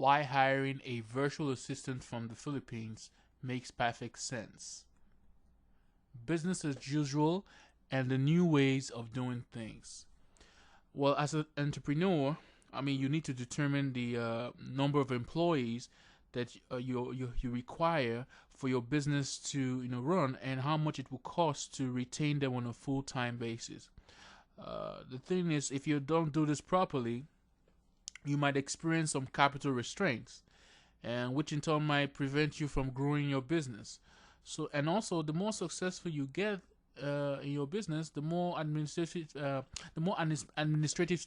why hiring a virtual assistant from the Philippines makes perfect sense. Business as usual and the new ways of doing things. Well, as an entrepreneur, I mean, you need to determine the number of employees that you require for your business to run, and how much it will cost to retain them on a full time basis. The thing is, if you don't do this properly, you might experience some capital restraints, and which in turn might prevent you from growing your business. So, and also, the more successful you get in your business, the more administrative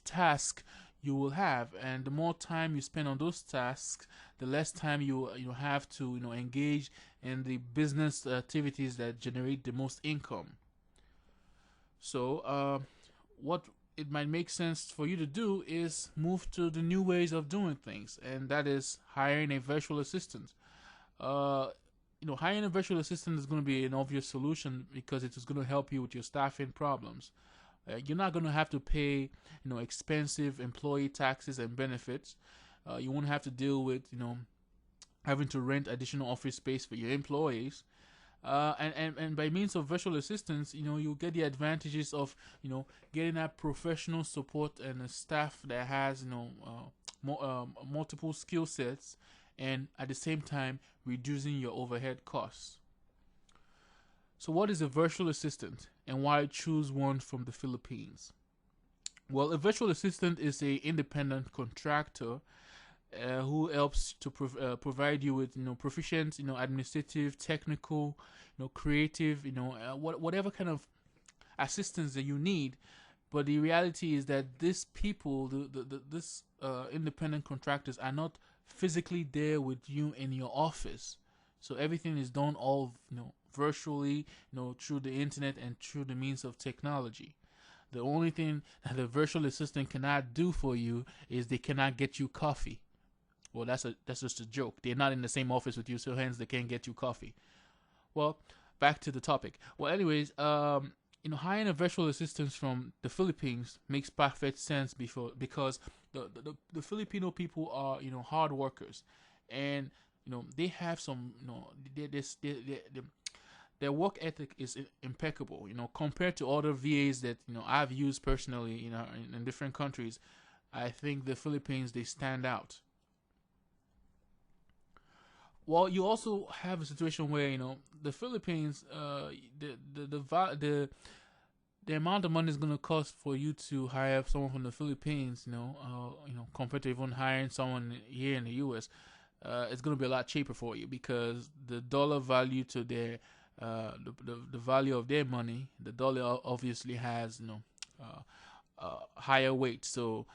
tasks you will have, and the more time you spend on those tasks, the less time you have to engage in the business activities that generate the most income. So, what it might make sense for you to do is move to the new ways of doing things, and that is hiring a virtual assistant. Uh, Hiring a virtual assistant is going to be an obvious solution because it is going to help you with your staffing problems. You're not going to have to pay, expensive employee taxes and benefits. You won't have to deal with, having to rent additional office space for your employees. And by means of virtual assistants, you get the advantages of, getting that professional support and a staff that has, multiple skill sets, and at the same time reducing your overhead costs. So, what is a virtual assistant, and why choose one from the Philippines? Well, a virtual assistant is a independent contractor who helps to provide you with proficient administrative, technical, creative, whatever kind of assistance that you need. But the reality is that these people, this independent contractors, are not physically there with you in your office. So everything is done all virtually, through the internet and through the means of technology. The only thing that the virtual assistant cannot do for you is they cannot get you coffee. Well, that's just a joke. They're not in the same office with you, so hence they can't get you coffee. Well, back to the topic. Well, anyways, hiring a virtual assistant from the Philippines makes perfect sense because the Filipino people are hard workers, and they have some their work ethic is impeccable. Compared to other VAs that I've used personally in different countries, I think the Philippines, they stand out. Well, you also have a situation where the Philippines, the amount of money is going to cost for you to hire someone from the Philippines, compared to even hiring someone here in the U.S., it's going to be a lot cheaper for you because the dollar value to their, the value of their money, the dollar obviously has higher weight. So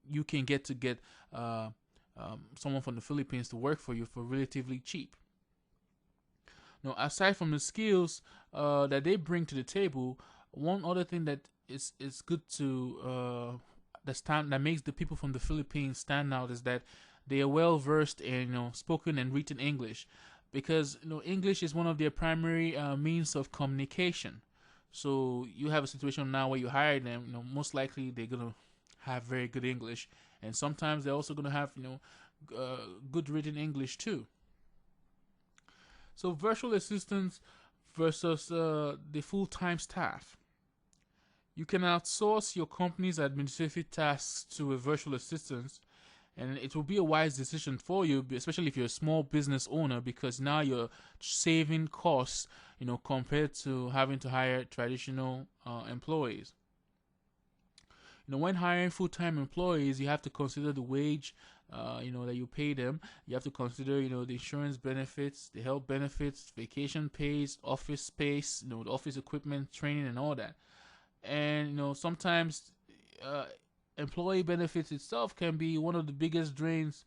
you can get someone from the Philippines to work for you for relatively cheap. Now, aside from the skills that they bring to the table, one other thing that is good to that makes the people from the Philippines stand out is that they are well versed in spoken and written English, because English is one of their primary means of communication. So you have a situation now where you hire them, most likely they're gonna have very good English, and sometimes they're also gonna have good written English too. So virtual assistants versus the full-time staff. You can outsource your company's administrative tasks to a virtual assistant, and it will be a wise decision for you, especially if you're a small business owner, because now you're saving costs, compared to having to hire traditional employees. When hiring full-time employees, you have to consider the wage, that you pay them. You have to consider, the insurance benefits, the health benefits, vacation pays, office space, the office equipment, training, and all that. And sometimes employee benefits itself can be one of the biggest drains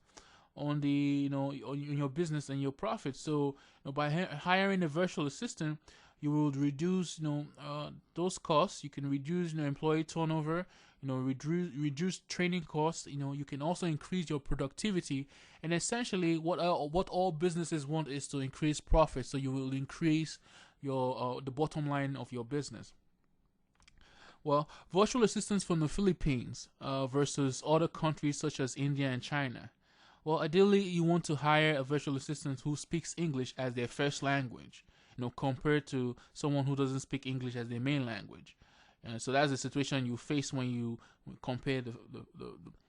on the on your business and your profits. So by hiring a virtual assistant, you will reduce those costs. You can reduce employee turnover, reduce training costs. You can also increase your productivity, and essentially what all businesses want is to increase profits. So you will increase your the bottom line of your business. Well, virtual assistants from the Philippines versus other countries such as India and China. Well, ideally, you want to hire a virtual assistant who speaks English as their first language, compared to someone who doesn't speak English as their main language. And so that's the situation you face when you compare the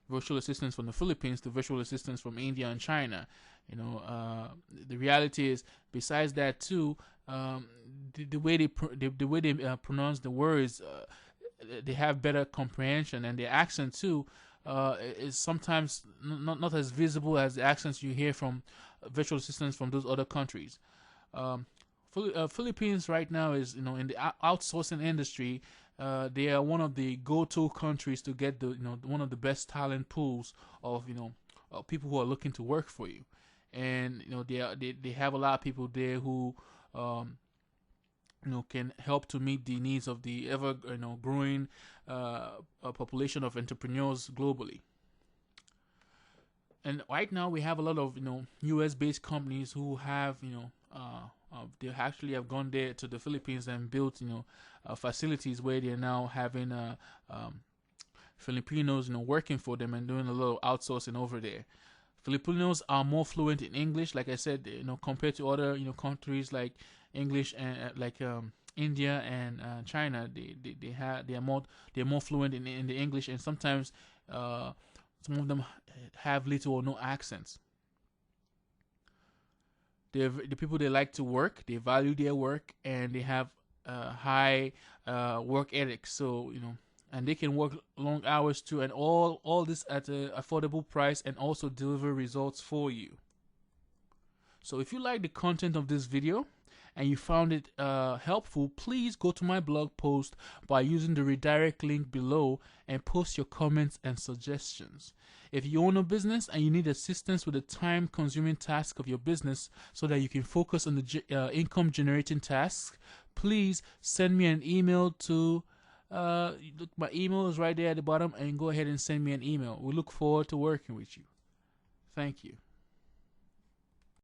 virtual assistants from the Philippines to virtual assistants from India and China. The reality is, besides that too, the way they pronounce the words, they have better comprehension, and their accent too is sometimes not as visible as the accents you hear from virtual assistants from those other countries. Philippines right now is, in the outsourcing industry. They are one of the go-to countries to get one of the best talent pools of people who are looking to work for you, and they have a lot of people there who can help to meet the needs of the ever growing population of entrepreneurs globally. And right now we have a lot of U.S. based companies who have they actually have gone there to the Philippines and built facilities where they're now having Filipinos working for them and doing a little outsourcing over there. Filipinos are more fluent in English, like I said, compared to other countries like English and India and China. They're more fluent in the English, and sometimes some of them have little or no accents. They're the people, they like to work, they value their work, and they have high work ethics. So and they can work long hours too, and all this at an affordable price, and also deliver results for you. So if you like the content of this video and you found it helpful, please go to my blog post by using the redirect link below and post your comments and suggestions. If you own a business and you need assistance with the time-consuming task of your business so that you can focus on the income-generating tasks, please send me an email to look, my email is right there at the bottom, and go ahead and send me an email. We look forward to working with you. Thank you.